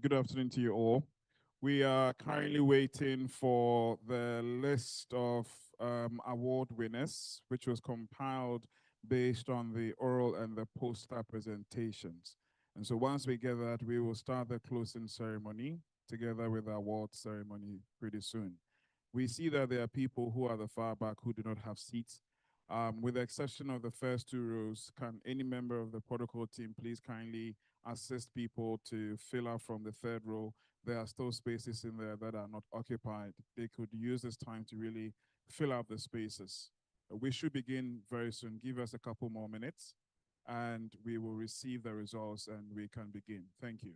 Good afternoon to you all. We are currently waiting for the list of award winners, which was compiled based on the oral and the poster presentations. And so once we get that, we will start the closing ceremony together with the award ceremony pretty soon. We see that there are people who are the far back who do not have seats. With the exception of the first two rows, can any member of the protocol team please kindly assist people to fill out from the third row? There are still spaces in there that are not occupied. They could use this time to really fill out the spaces. We should begin very soon. Give us a couple more minutes and we will receive the results and we can begin. Thank you.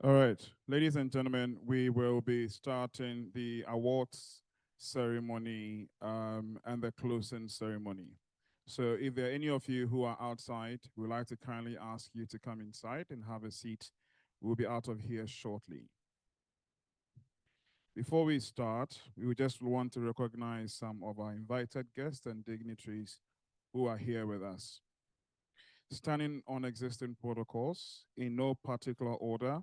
All right, ladies and gentlemen, we will be starting the awards ceremony and the closing ceremony. So if there are any of you who are outside, we'd like to kindly ask you to come inside and have a seat. We'll be out of here shortly. Before we start, we would just want to recognize some of our invited guests and dignitaries who are here with us. Standing on existing protocols in no particular order,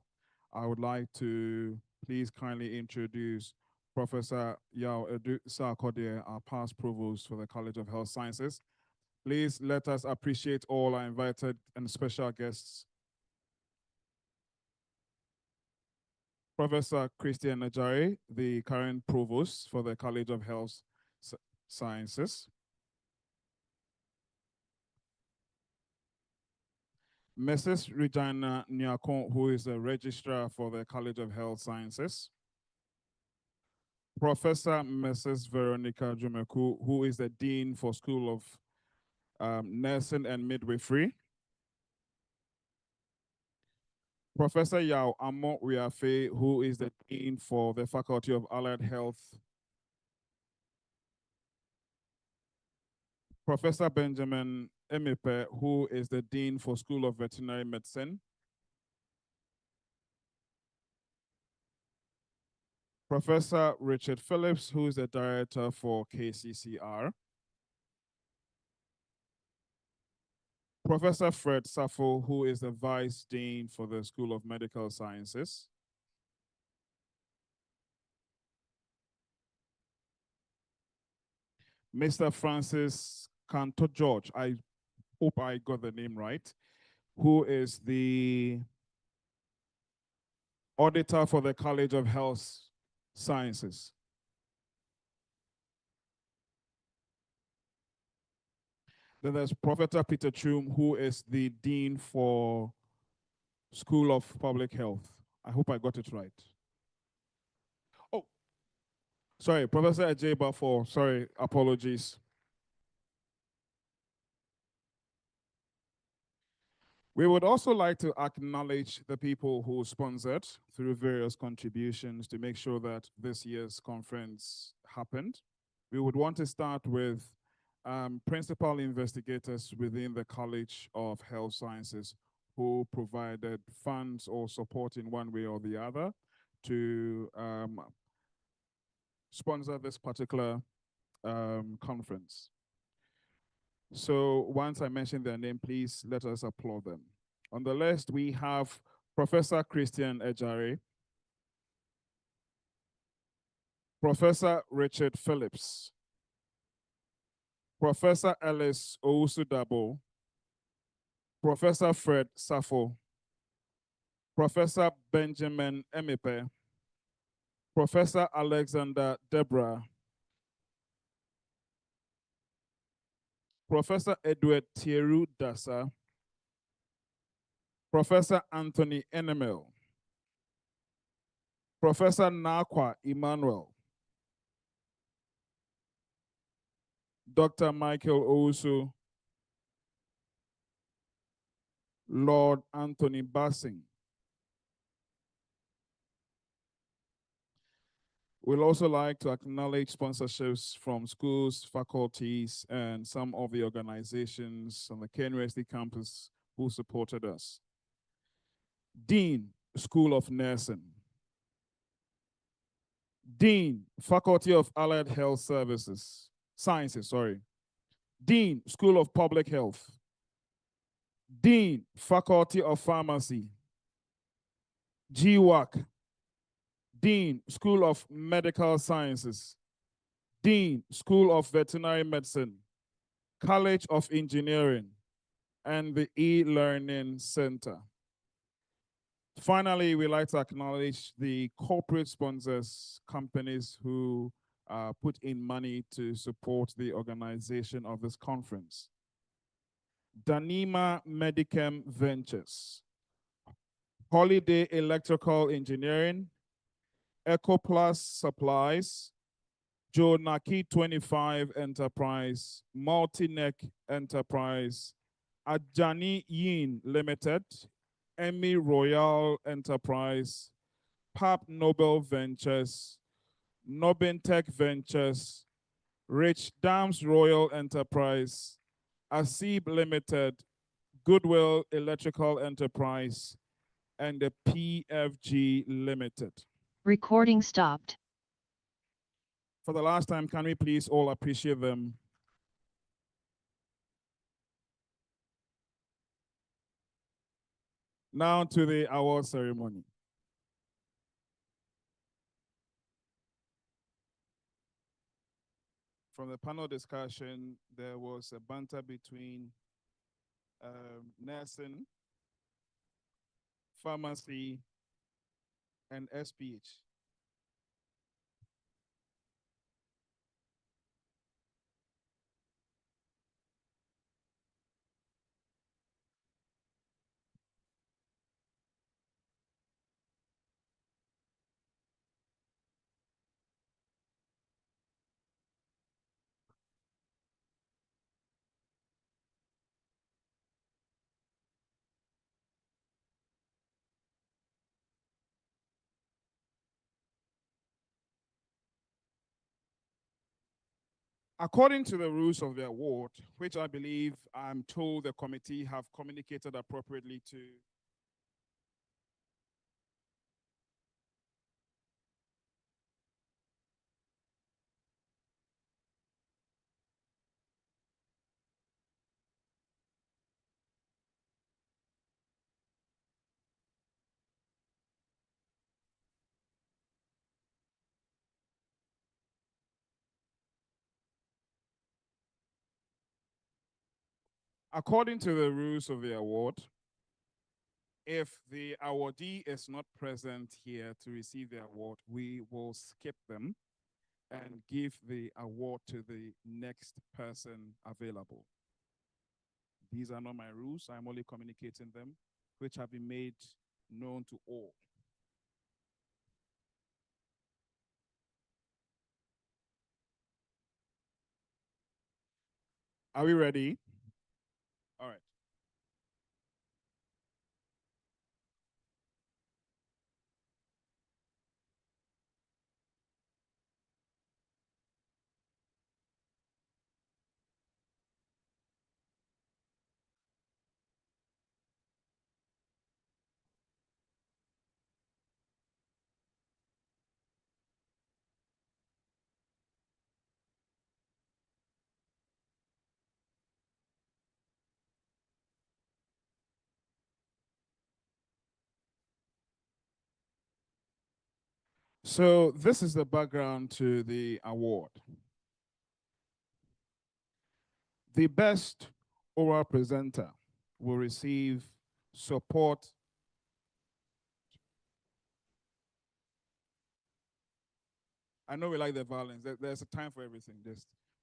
I would like to please kindly introduce Professor Yao Edu Sarkodie, our past provost for the College of Health Sciences. Please let us appreciate all our invited and special guests. Professor Christian Ajari, the current provost for the College of Health Sciences. Mrs. Regina Nyakon, who is the registrar for the College of Health Sciences. Professor Mrs. Veronica Jumeku, who is the Dean for School of Nursing and Midwifery. Professor Yao Amo Riafe, who is the Dean for the Faculty of Allied Health. Professor Benjamin Emipe, who is the Dean for School of Veterinary Medicine. Professor Richard Phillips, who is the Director for KCCR. Professor Fred Safo, who is the Vice Dean for the School of Medical Sciences. Mr. Francis Canto George, I hope I got the name right, who is the auditor for the College of Health Sciences. Then there's Professor Peter Chum, who is the Dean for School of Public Health. I hope I got it right. Oh, sorry, Professor Ajay Bafo, sorry, apologies. We would also like to acknowledge the people who sponsored through various contributions to make sure that this year's conference happened. We would want to start with principal investigators within the College of Health Sciences who provided funds or support in one way or the other to sponsor this particular conference. So once I mention their name, please let us applaud them. On the list, we have Professor Christian Ejare, Professor Richard Phillips, Professor Ellis Ousudabo, Professor Fred Safo, Professor Benjamin Emipe, Professor Alexander Debra, Professor Edward Thierry Dassa, Professor Anthony Enemel, Professor Nakwa Emmanuel, Dr. Michael Owusu, Lord Anthony Bassing. We'd also like to acknowledge sponsorships from schools, faculties, and some of the organizations on the KNUST campus who supported us. Dean, School of Nursing. Dean, Faculty of Allied Health Sciences. Dean, School of Public Health. Dean, Faculty of Pharmacy. GWAC. Dean, School of Medical Sciences. Dean, School of Veterinary Medicine. College of Engineering, and the e-learning center. Finally, we'd like to acknowledge the corporate sponsors, companies who put in money to support the organization of this conference. Danima Medichem Ventures, Holiday Electrical Engineering, EcoPlus Supplies, Jonaki 25 Enterprise, Multineck Enterprise, Ajani Yin Limited, Emmy Royal Enterprise, Pap Nobel Ventures, Nobintech Ventures, Rich Dams Royal Enterprise, Asib Limited, Goodwill Electrical Enterprise, and the PFG Limited. Recording stopped. For the last time, can we please all appreciate them? Now to the award ceremony. From the panel discussion, there was a banter between nursing, pharmacy, and SPH. According to the rules of the award, which I believe I'm told the committee have communicated appropriately to according to the rules of the award, if the awardee is not present here to receive the award, we will skip them and give the award to the next person available. These are not my rules. I'm only communicating them, which have been made known to all. Are we ready? All right. So this is the background to the award. The best oral presenter will receive support. I know we like the violence. There's a time for everything.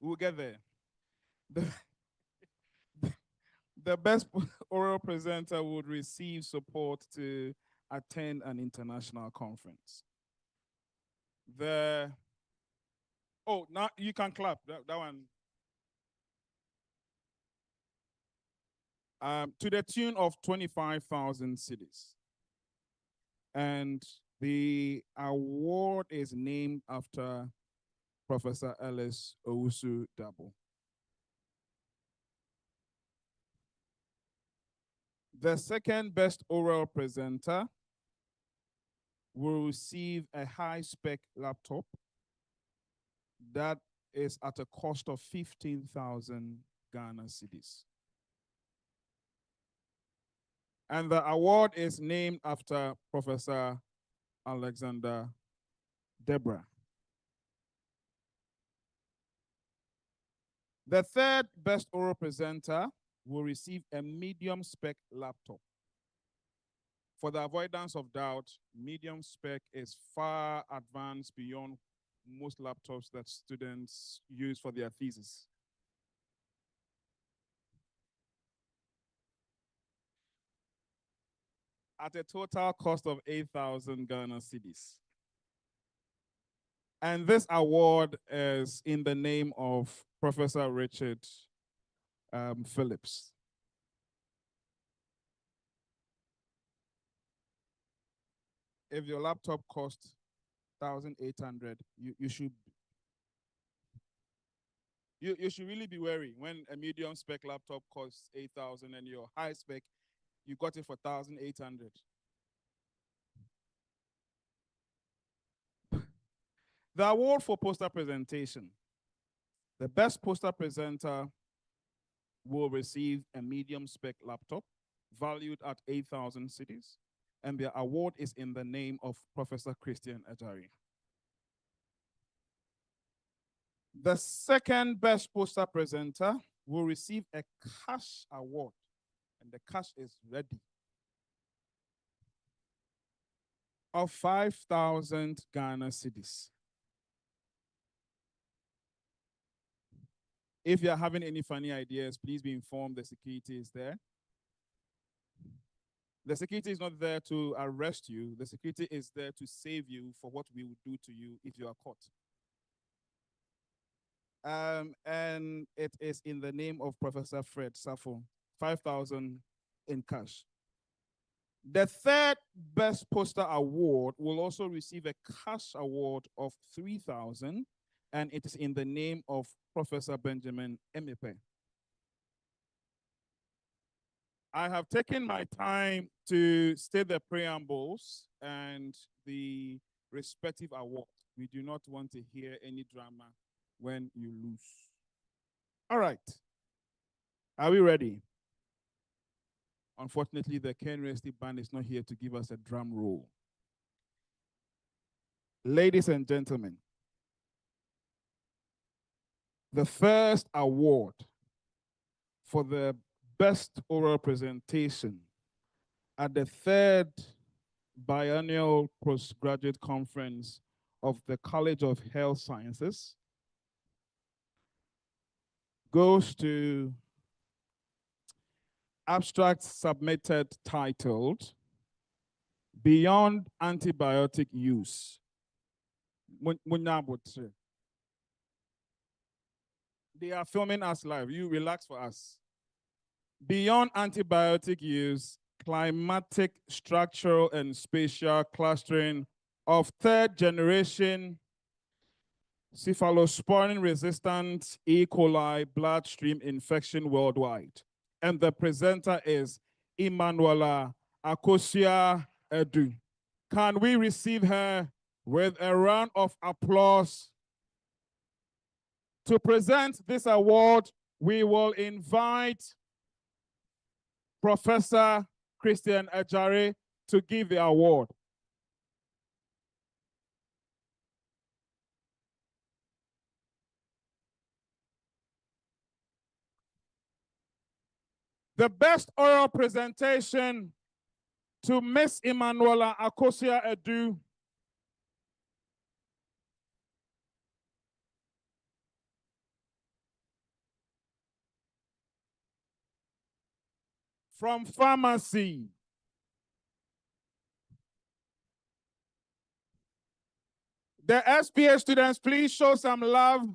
We'll get there. The, the best oral presenter would receive support to attend an international conference. Now you can clap. That one. To the tune of 25,000 cities. And the award is named after Professor Ellis Owusu Dabo. The second best oral presenter will receive a high-spec laptop that is at a cost of 15,000 Ghana cedis. And the award is named after Professor Alexander Debra. The third best oral presenter will receive a medium spec laptop. For the avoidance of doubt, medium spec is far advanced beyond most laptops that students use for their thesis. At a total cost of 8,000 Ghana cedis. And this award is in the name of Professor Richard Phillips. If your laptop costs 1,800, you should really be wary when a medium spec laptop costs 8,000 and your high spec, you got it for 1,800. The award for poster presentation. The best poster presenter will receive a medium spec laptop valued at 8,000 cedis, and the award is in the name of Professor Christian Ajari. The second best poster presenter will receive a cash award, and the cash is ready, of 5,000 Ghana cedis. If you're having any funny ideas, please be informed the security is there. The security is not there to arrest you. The security is there to save you for what we would do to you if you are caught. And it is in the name of Professor Fred Safo, 5,000 in cash. The third best poster award will also receive a cash award of 3,000, and it is in the name of Professor Benjamin Emepe. I have taken my time to state the preambles and the respective awards. We do not want to hear any drama when you lose. All right. Are we ready? Unfortunately, the KNUST band is not here to give us a drum roll. Ladies and gentlemen, the first award for the best oral presentation at the third Biennial Postgraduate Conference of the College of Health Sciences goes to abstract submitted titled Beyond Antibiotic Use. They are filming us live. You relax for us. Beyond antibiotic use, climatic, structural, and spatial clustering of third generation cephalosporin-resistant E. coli bloodstream infection worldwide. And the presenter is Emanuela Akosia Edu. Can we receive her with a round of applause? To present this award, we will invite Professor Christian Ajari to give the award. The best oral presentation to Miss Emanuela Akosia Edu. From pharmacy. The SPA students, please show some love.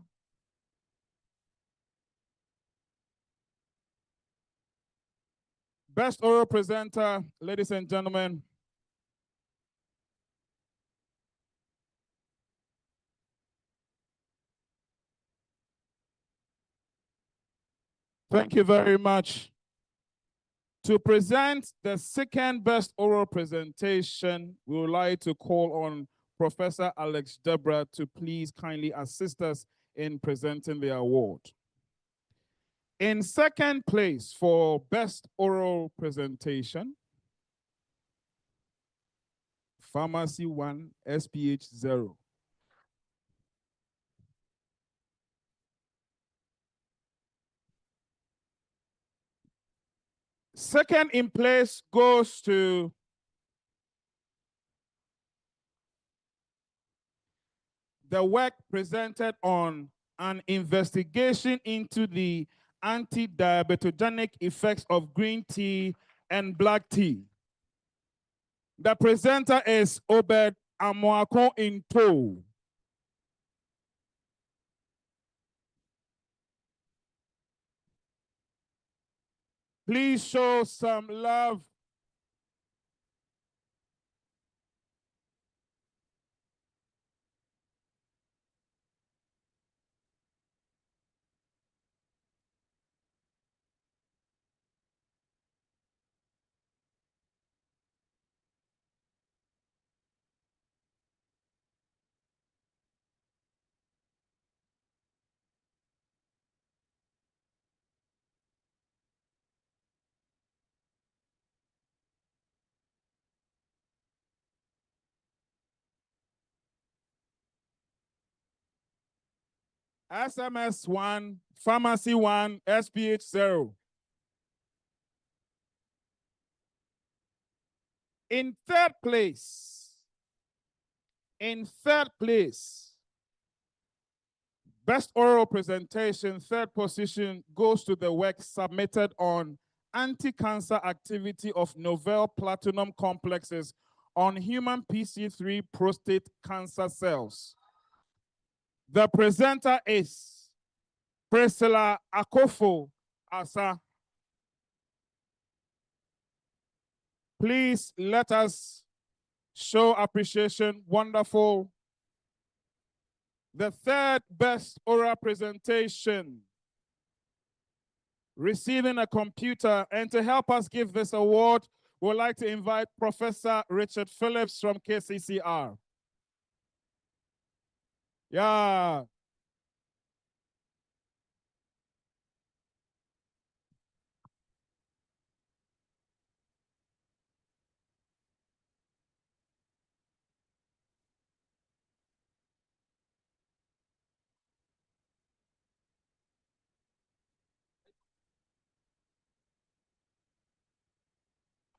Best oral presenter, ladies and gentlemen. Thank you very much. To present the second best oral presentation, we would like to call on Professor Alex Debra to please kindly assist us in presenting the award. In second place for best oral presentation, Pharmacy 1, SPH 0. Second in place goes to the work presented on an investigation into the anti-diabetogenic effects of green tea and black tea. The presenter is Obed Amoako Into. Please show some love. SMS 1, Pharmacy 1, SPH 0. In third place, best oral presentation, third position goes to the work submitted on anti-cancer activity of novel platinum complexes on human PC3 prostate cancer cells. The presenter is Priscilla Akofo Asa. Please let us show appreciation. Wonderful. The third best oral presentation, receiving a computer. And to help us give this award, we'd like to invite Professor Richard Phillips from KCCR. Yeah.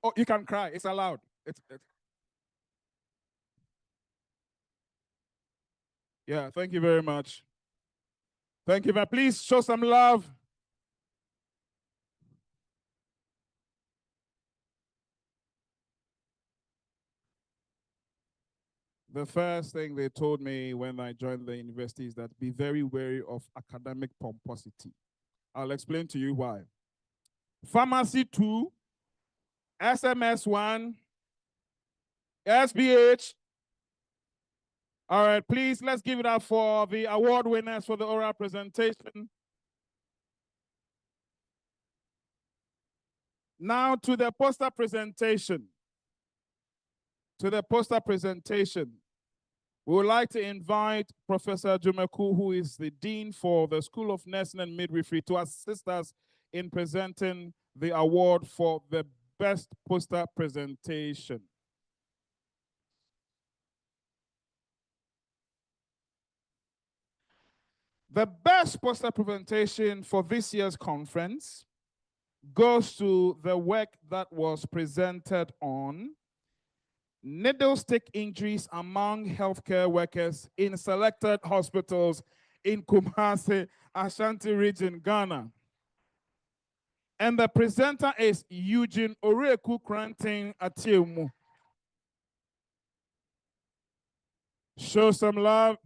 Oh, you can cry. It's allowed. Yeah, thank you very much. Thank you, but please show some love. The first thing they told me when I joined the university is that be very wary of academic pomposity. I'll explain to you why. Pharmacy 2, SMS 1, SBH. All right, please, let's give it up for the award winners for the oral presentation. Now to the poster presentation. We would like to invite Professor Jumeku, who is the Dean for the School of Nursing and Midwifery, to assist us in presenting the award for the best poster presentation. The best poster presentation for this year's conference goes to the work that was presented on needle stick injuries among healthcare workers in selected hospitals in Kumasi, Ashanti region, Ghana. And the presenter is Eugene Oreku Kranting Atiemu. Show some love.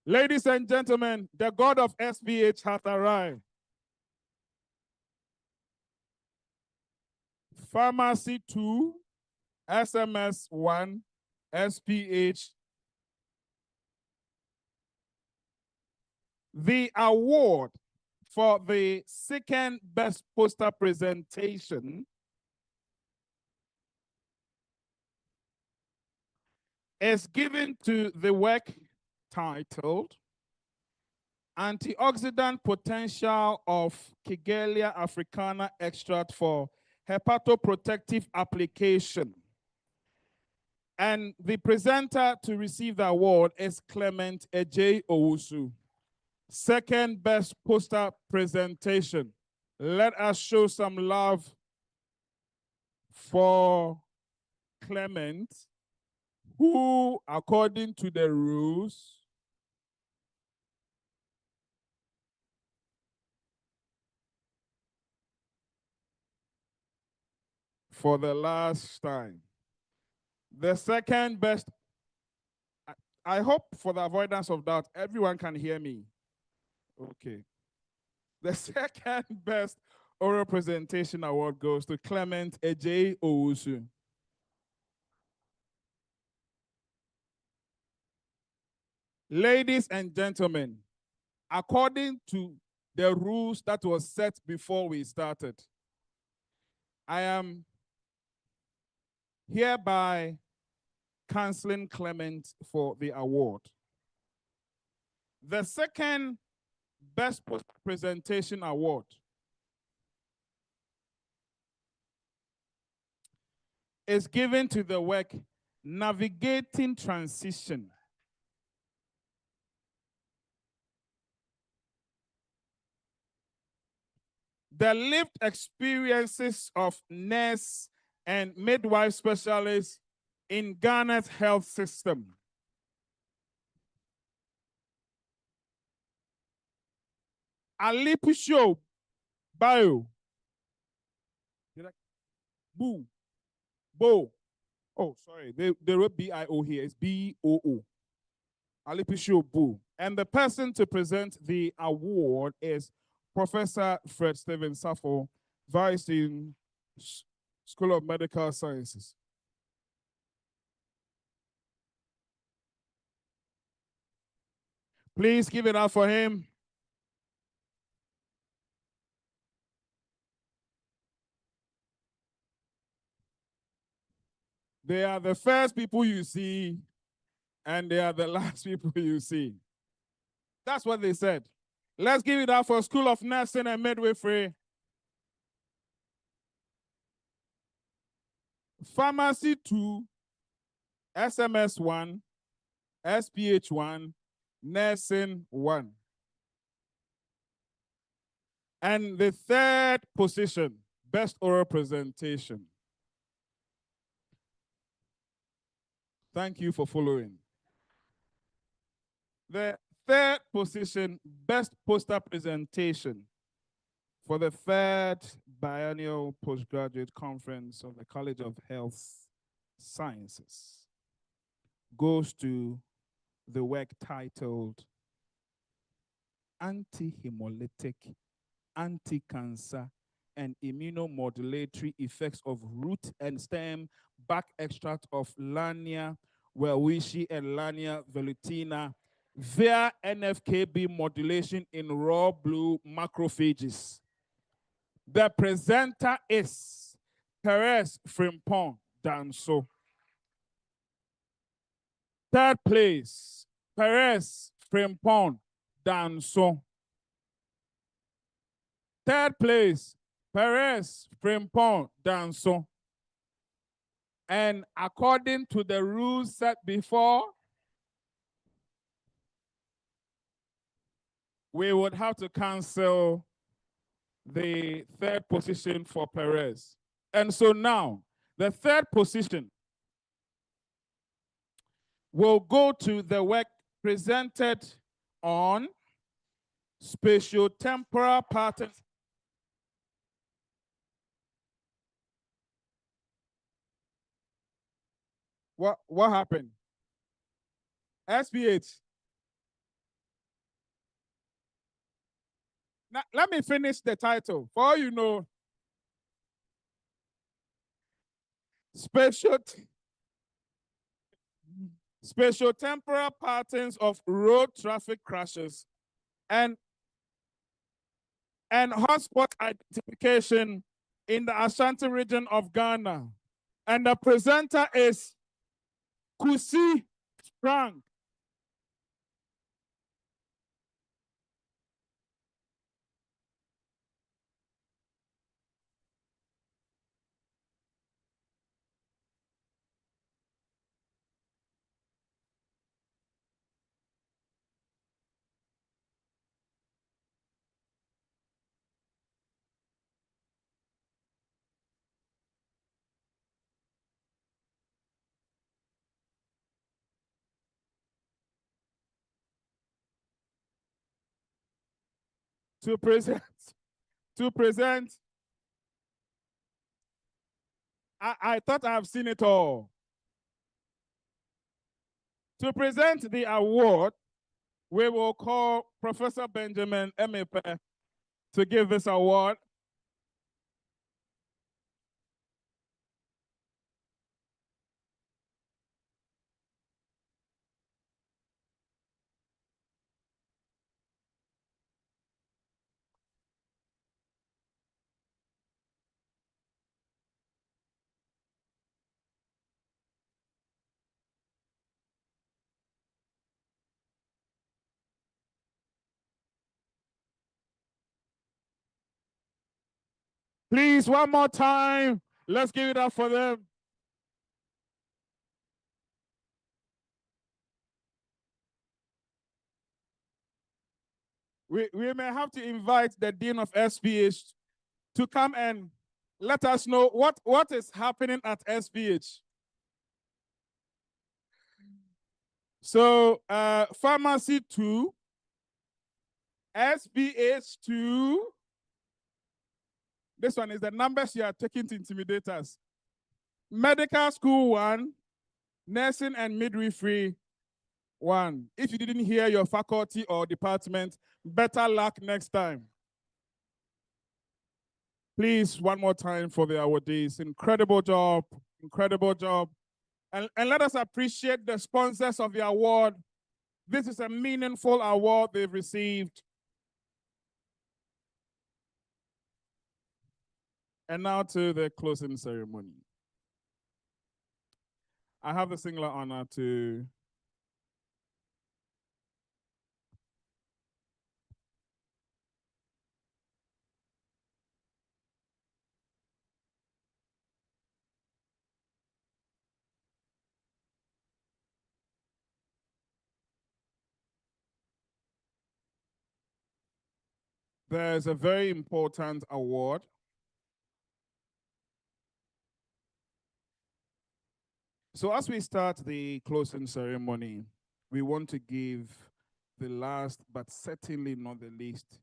Ladies and gentlemen, the God of SPH hath arrived. Pharmacy 2, SMS 1, SPH. The award for the second best poster presentation is given to the work titled Antioxidant Potential of Kigelia Africana Extract for Hepatoprotective Application. And the presenter to receive the award is Clement Ejay Owusu. Second best poster presentation. Let us show some love for Clement, who, according to the rules, for the last time. The second best, I hope for the avoidance of doubt, everyone can hear me. Okay. The second best oral presentation award goes to Clement Ejay Owusu. Ladies and gentlemen, according to the rules that was set before we started, I am hereby canceling Clement for the award. The second best presentation award is given to the work Navigating Transition. The lived experiences of nurse and midwife specialists in Ghana's health system. Alipusho Bio. Boo. Bo. Oh, sorry. They wrote B-I-O here. It's B-O-O. Alipusho Boo. And the person to present the award is Professor Fred Stephen Sappho, Vice in School of Medical Sciences. Please give it up for him. They are the first people you see, and they are the last people you see. That's what they said. Let's give it up for School of Nursing and Midwifery. Pharmacy 2, SMS 1, SPH 1, Nursing 1. And the third position, Best Oral Presentation. Thank you for following. The third position, Best Poster Presentation for the third Biennial Postgraduate Conference of the College of Health Sciences, goes to the work titled Anti-Hemolytic, Anti-Cancer, and Immunomodulatory Effects of Root and Stem Back Extract of Lania welwitschii and Lania velutina via NFKB modulation in raw blue macrophages. The presenter is Perez Frimpong Danso. Third place, Perez Frimpong Danso. Third place, Perez Frimpong Danso. And according to the rules set before, we would have to cancel the third position for Perez. And so now, the third position will go to the work presented on spatiotemporal patterns. What happened? SPH. Now, let me finish the title. For all you know, spatiotemporal patterns of road traffic crashes and hotspot identification in the Ashanti region of Ghana. And the presenter is Kusi Frank. To present. I thought I have seen it all. To present the award, we will call Professor Benjamin Emepe to give this award. Please, one more time. Let's give it up for them. We may have to invite the Dean of SPH to come and let us know what is happening at SPH. So, Pharmacy 2, SPH 2. This one is the numbers you are taking to intimidate us. Medical School 1, Nursing and Midwifery 1. If you didn't hear your faculty or department, better luck next time. Please, one more time for the awardees. Incredible job, incredible job. And let us appreciate the sponsors of the award. This is a meaningful award they've received. And now to the closing ceremony. I have the singular honor to there's a very important award. So as we start the closing ceremony, we want to give the last, but certainly not the least,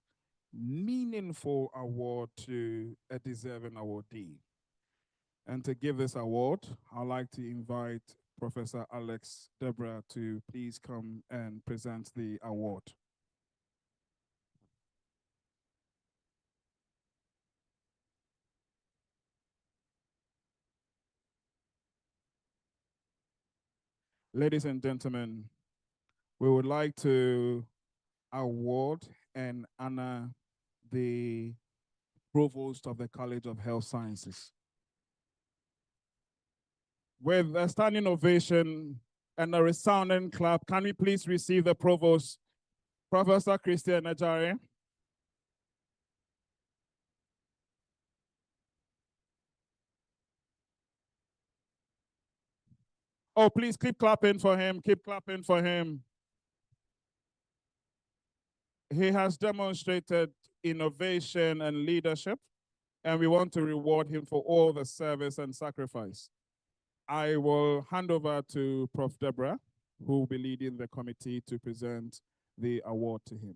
meaningful award to a deserving awardee. And to give this award, I'd like to invite Professor Alex Debra to please come and present the award. Ladies and gentlemen, we would like to award and honor the Provost of the College of Health Sciences. With a standing ovation and a resounding clap, can we please receive the Provost, Professor Christian Ajare? Oh, please keep clapping for him. Keep clapping for him. He has demonstrated innovation and leadership, and we want to reward him for all the service and sacrifice. I will hand over to Prof. Deborah, who will be leading the committee to present the award to him.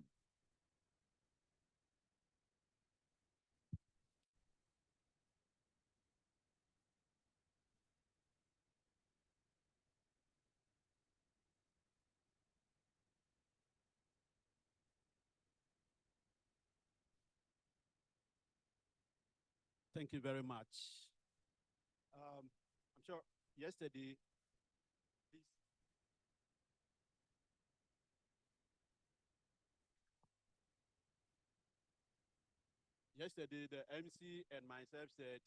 Thank you very much. I'm sure yesterday, the MC and myself said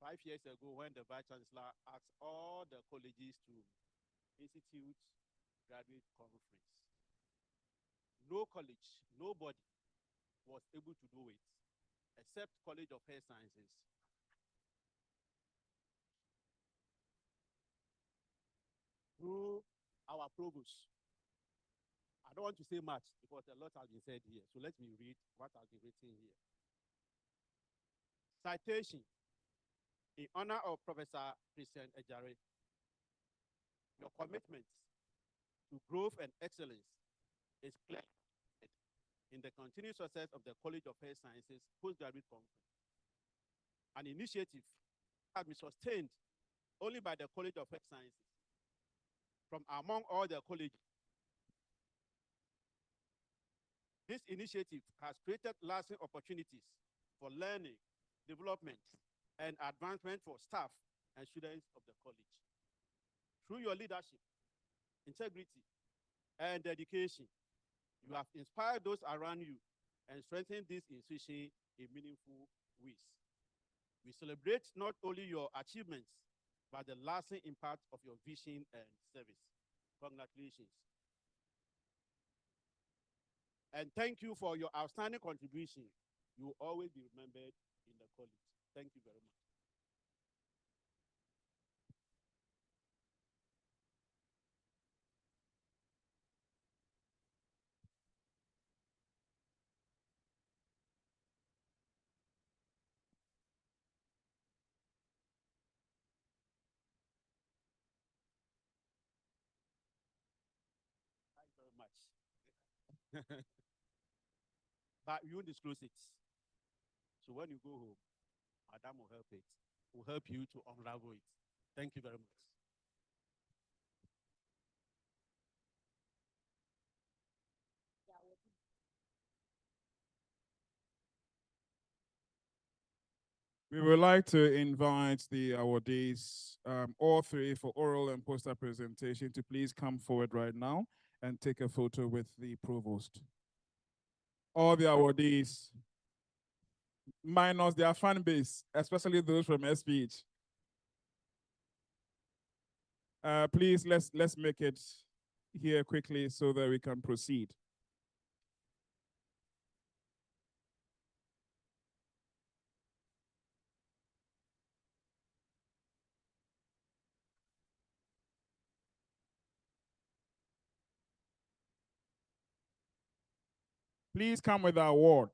5 years ago when the Vice Chancellor asked all the colleges to institute graduate conference. No college, nobody was able to do it except College of Health Sciences. Through our provost. I don't want to say much because a lot has been said here. So let me read what has been written here. Citation. In honor of Professor Christian Ejare, your commitment to growth and excellence is clear in the continued success of the College of Health Sciences Postgraduate Conference, an initiative that has been sustained only by the College of Health Sciences from among all the colleges. This initiative has created lasting opportunities for learning, development, and advancement for staff and students of the college. Through your leadership, integrity, and dedication, you have inspired those around you and strengthened this institution in meaningful ways. We celebrate not only your achievements, but the lasting impact of your vision and service. Congratulations. And thank you for your outstanding contribution. You will always be remembered in the college. Thank you very much. Thank you very much. But you won't disclose it. So when you go home, Madam will help it. Will help you to unravel it. Thank you very much. We would like to invite the awardees, all three, for oral and poster presentation to please come forward right now and take a photo with the provost. All the awardees, minus their fan base, especially those from SPH. Please, let's make it here quickly so that we can proceed. Please come with the award.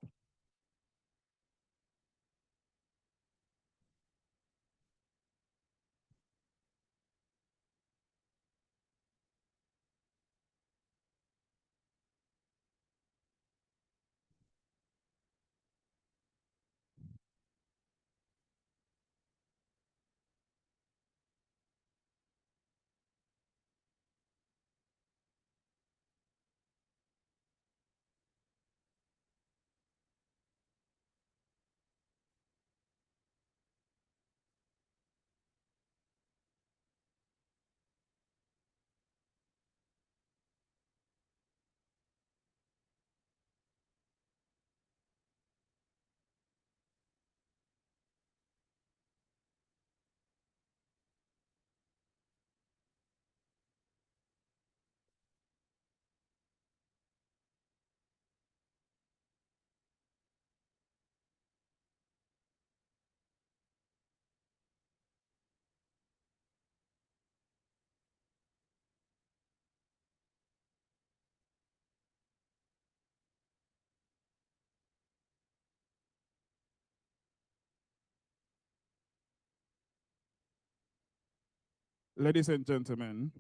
Ladies and gentlemen,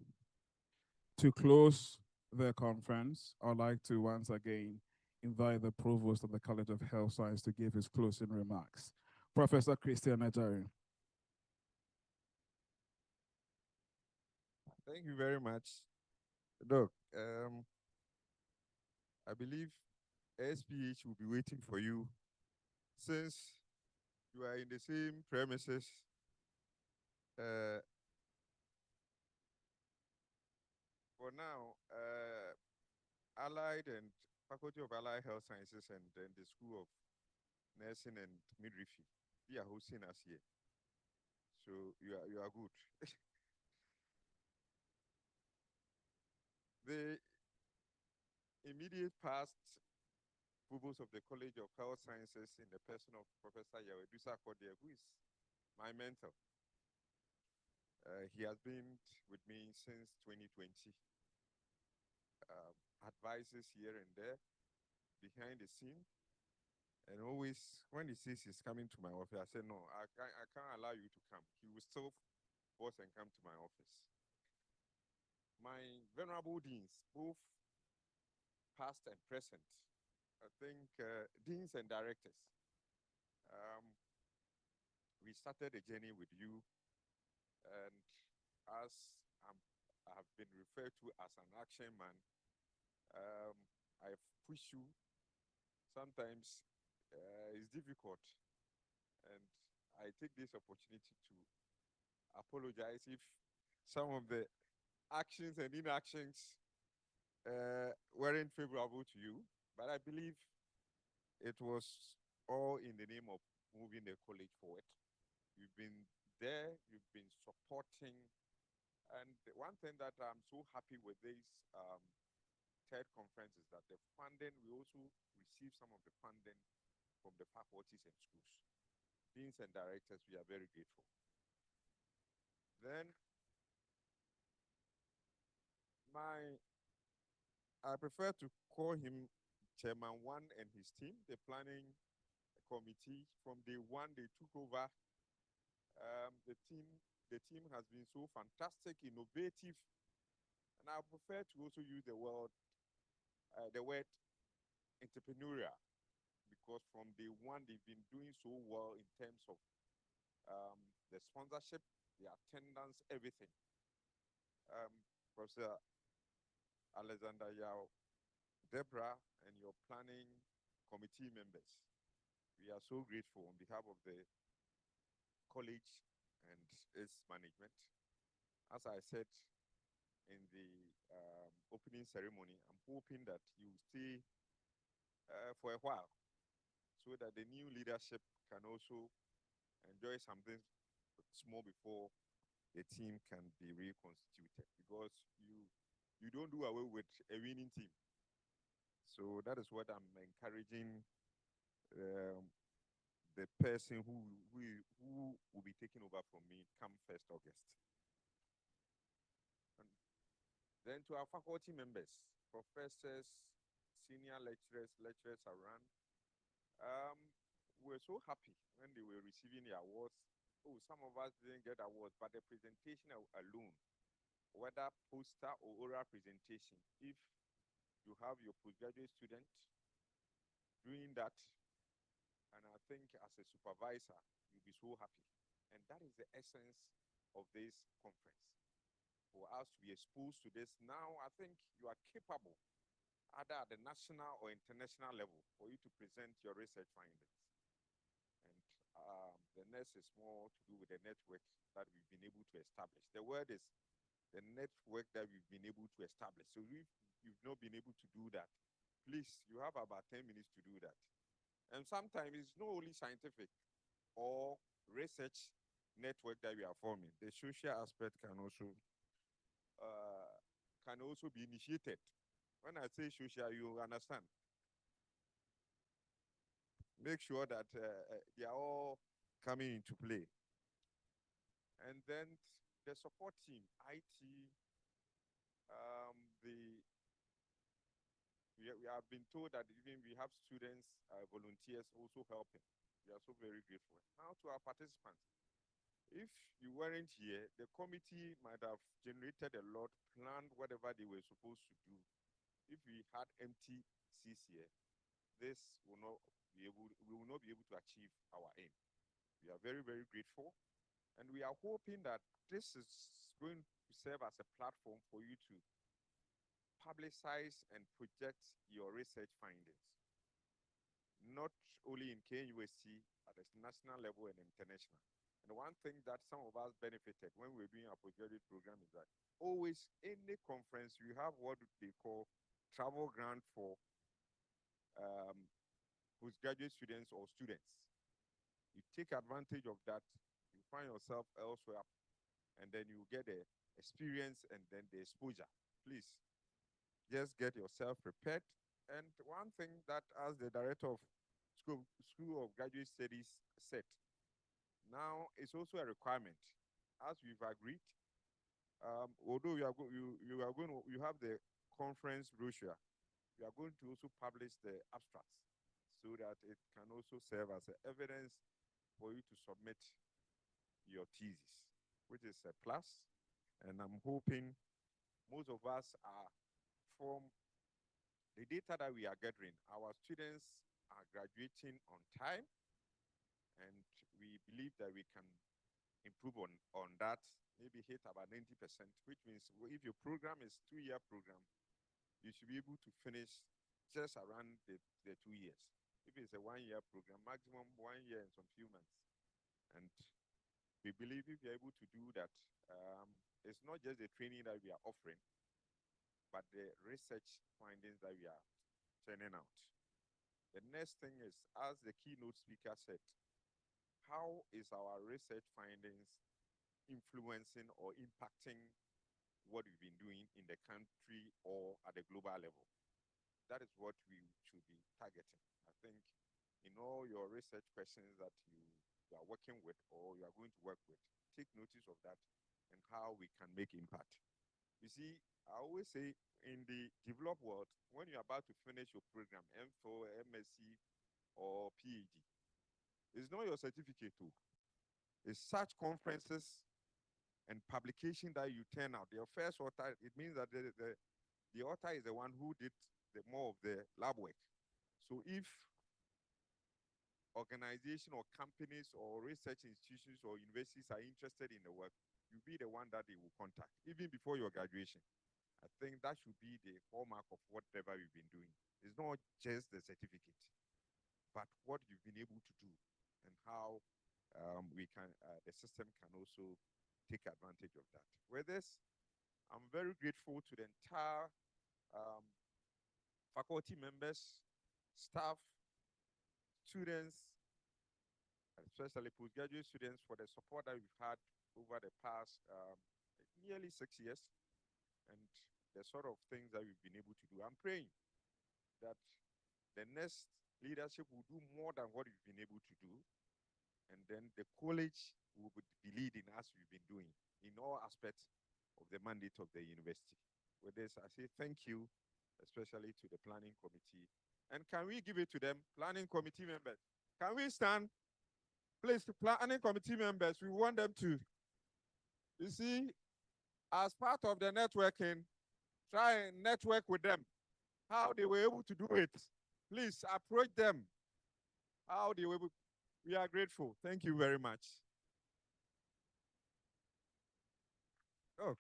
to close the conference, I'd like to once again invite the Provost of the College of Health Science to give his closing remarks. Professor Christian Ajari. Thank you very much. Doc, I believe SPH will be waiting for you since you are in the same premises. For now, Allied and Faculty of Allied Health Sciences and then the School of Nursing and Midwifery, they are hosting us here. So you are good. The immediate past provost of the College of Health Sciences in the person of Professor Yawedusa Kodia, who is my mentor. He has been with me since 2020. Advises here and there, behind the scene. And always, when he says he's coming to my office, I say, no, I can't allow you to come. He will still force and come to my office. My venerable deans, both past and present, I think deans and directors, we started a journey with you, and as I have been referred to as an action man, I've pushed you. Sometimes it's difficult, and I take this opportunity to apologize if some of the actions and inactions weren't favorable to you, but I believe it was all in the name of moving the college forward. You've been there, you've been supporting, and one thing that I'm so happy with this third conference is that the funding, we also receive some of the funding from the faculties and schools. Deans and directors, we are very grateful. Then I prefer to call him Chairman One and his team, the planning committee. From day one, they took over. The team has been so fantastic, innovative, and I prefer to also use the word entrepreneurial, because from day one, they've been doing so well in terms of the sponsorship, the attendance, everything. Professor Alexander Yao, Deborah, and your planning committee members, we are so grateful on behalf of the college and its management. As I said in the opening ceremony, I'm hoping that you stay for a while so that the new leadership can also enjoy something small before the team can be reconstituted, because you don't do away with a winning team. So that is what I'm encouraging the person who will be taking over from me come 1st August. And then to our faculty members, professors, senior lecturers around, we're so happy when they were receiving the awards. Oh, some of us didn't get awards, but the presentation alone, whether poster or oral presentation, if you have your postgraduate student doing that, and I think as a supervisor, you'll be so happy. And that is the essence of this conference. For us to be exposed to this now, I think you are capable, either at the national or international level, for you to present your research findings. And the next is more to do with the network that we've been able to establish. The word is the network that we've been able to establish. So if you've not been able to do that, please, you have about 10 minutes to do that. And sometimes it's not only scientific or research network that we are forming. The social aspect can also be initiated. When I say social, you understand. Make sure that they are all coming into play. And then the support team, IT, we have been told that even we have students, volunteers also helping. We are so very grateful. Now to our participants, If you weren't here, the committee might have generated a lot, planned whatever they were supposed to do. If we had empty seats here, this will not we will not be able to achieve our aim. We are very, very grateful. And we are hoping that this is going to serve as a platform for you to publicize and project your research findings, not only in KNUST, at the national level and international. And one thing that some of us benefited when we were doing our postgraduate program is that always, any conference, you have what they call travel grant for postgraduate students or students. You take advantage of that, you find yourself elsewhere, and then you get the experience and then the exposure. Please, just get yourself prepared. And one thing that, as the director of School of Graduate Studies said, now it's also a requirement, as we've agreed. Although you have the conference brochure, you are going to also publish the abstracts so that it can also serve as evidence for you to submit your thesis, which is a plus. And I'm hoping most of us are, from the data that we are gathering, our students are graduating on time, and we believe that we can improve on that, maybe hit about 90%, which means if your program is 2-year program, you should be able to finish just around the 2 years. If it's a 1-year program, maximum 1 year and some few months. And we believe if you're able to do that, it's not just the training that we are offering, but the research findings that we are turning out. The next thing is, as the keynote speaker said, how is our research findings influencing or impacting what we've been doing in the country or at the global level? That is what we should be targeting. I think in all your research questions that you are working with or you are going to work with, take notice of that and how we can make impact. You see, I always say in the developed world, when you're about to finish your program, MPhil, MSc, or PhD, it's not your certificate too. It's such conferences and publication that you turn out. Your first author, it means that the author is the one who did more of the lab work. So if organizations or companies or research institutions or universities are interested in the work, you'll be the one that they will contact, even before your graduation. I think that should be the hallmark of whatever we've been doing. It's not just the certificate, but what you've been able to do and how the system can also take advantage of that. With this, I'm very grateful to the entire faculty members, staff, students, especially postgraduate students, for the support that we've had over the past nearly 6 years, and the sort of things that we've been able to do. I'm praying that the next leadership will do more than what we've been able to do, and then the college will be leading as we've been doing in all aspects of the mandate of the university. With this, I say thank you, especially to the planning committee. And can we give it to them, planning committee members? Can we stand? Please, planning committee members, we want them to, you see, as part of the networking, try and network with them, how they were able to do it. Please approach them, how they were able. We are grateful. Thank you very much. Oh.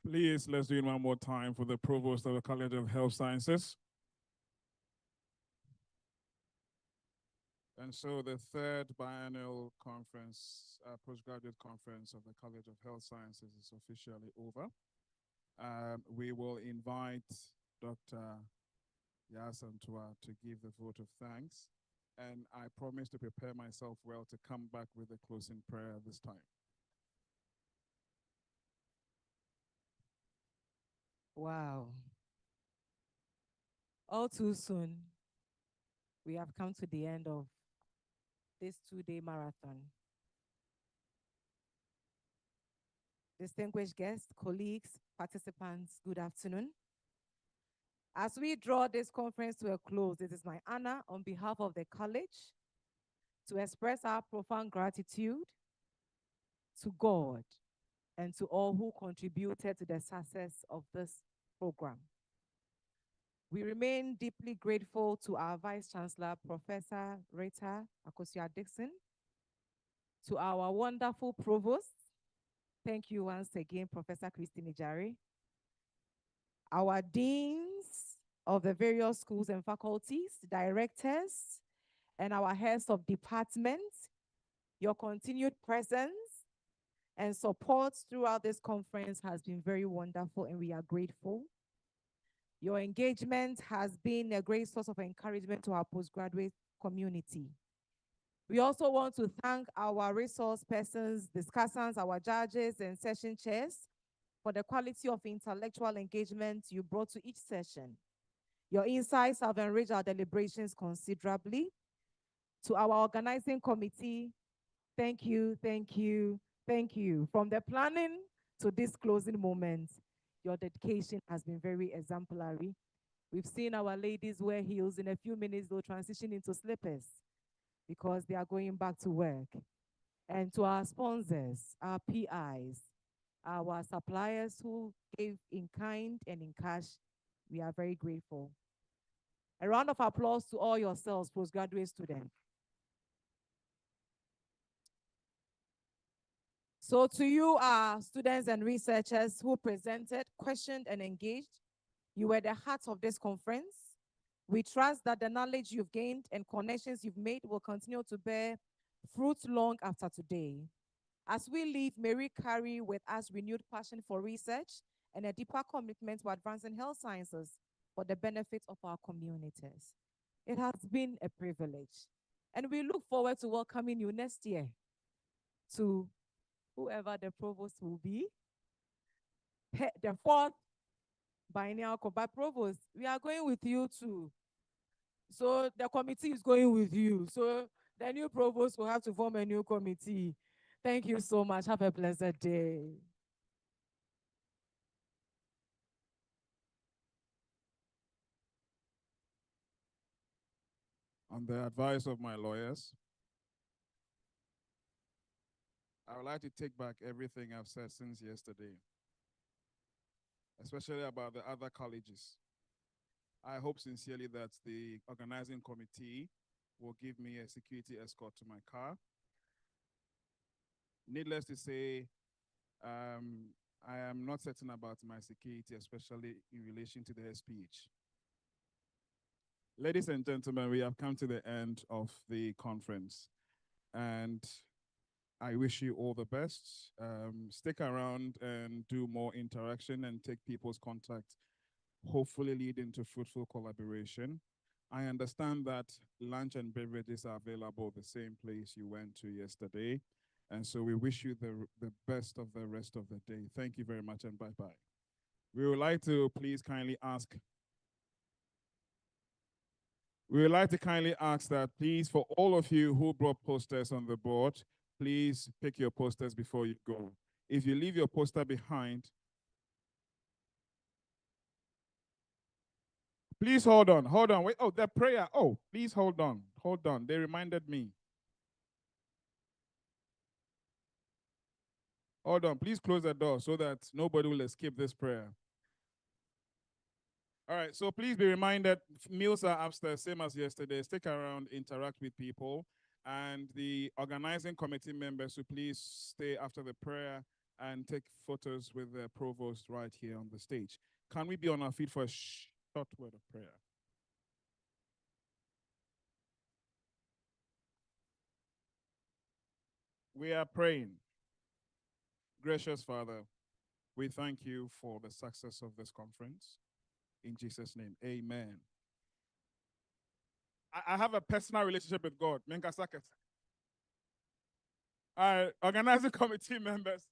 Please, let's do it one more time for the Provost of the College of Health Sciences. And so the third biennial conference, postgraduate conference of the College of Health Sciences is officially over. We will invite Dr. Yasantua to give the vote of thanks. And I promise to prepare myself well to come back with a closing prayer this time. Wow. All too soon, we have come to the end of this 2-day marathon. Distinguished guests, colleagues, participants, good afternoon. As we draw this conference to a close, it is my honor on behalf of the college to express our profound gratitude to God and to all who contributed to the success of this program. We remain deeply grateful to our Vice Chancellor, Professor Rita Akosua-Dixon, to our wonderful provost. Thank you once again, Professor Christine Ijari. Our deans of the various schools and faculties, directors, and our heads of departments, your continued presence and support throughout this conference has been very wonderful, and we are grateful. Your engagement has been a great source of encouragement to our postgraduate community. We also want to thank our resource persons, discussants, our judges, and session chairs for the quality of intellectual engagement you brought to each session. Your insights have enriched our deliberations considerably. To our organizing committee, thank you, thank you, thank you. From the planning to this closing moment, your dedication has been very exemplary. We've seen our ladies wear heels. In a few minutes, they'll transition into slippers because they are going back to work. And to our sponsors, our PIs, our suppliers who gave in kind and in cash, we are very grateful. A round of applause to all yourselves, postgraduate students. So to you, our students and researchers who presented, questioned, and engaged, you were the heart of this conference. We trust that the knowledge you've gained and connections you've made will continue to bear fruit long after today. As we leave, may we carry with us renewed passion for research and a deeper commitment to advancing health sciences for the benefit of our communities. It has been a privilege, and we look forward to welcoming you next year to whoever the provost will be. The fourth biennial combat provost, we are going with you too. So the committee is going with you. So the new provost will have to form a new committee. Thank you so much. Have a blessed day. On the advice of my lawyers, I would like to take back everything I've said since yesterday, especially about the other colleges. I hope sincerely that the organizing committee will give me a security escort to my car. Needless to say, I am not certain about my security, especially in relation to the SPH. Ladies and gentlemen, we have come to the end of the conference, and I wish you all the best. Stick around and do more interaction and take people's contact, hopefully leading to fruitful collaboration. I understand that lunch and beverages are available the same place you went to yesterday. And so we wish you the best of the rest of the day. Thank you very much and bye-bye. We would like to kindly ask that please, for all of you who brought posters on the board, please pick your posters before you go. If you leave your poster behind, please hold on, wait, oh, the prayer, oh, please hold on, they reminded me. Hold on, please close the door so that nobody will escape this prayer. All right, so please be reminded, meals are upstairs, same as yesterday. Stick around, interact with people, and the organizing committee members who please stay after the prayer and take photos with the provost right here on the stage. Can we be on our feet for a short word of prayer? We are praying. Gracious Father, we thank you for the success of this conference. In Jesus' name, amen. I have a personal relationship with God. All right, organizing committee members.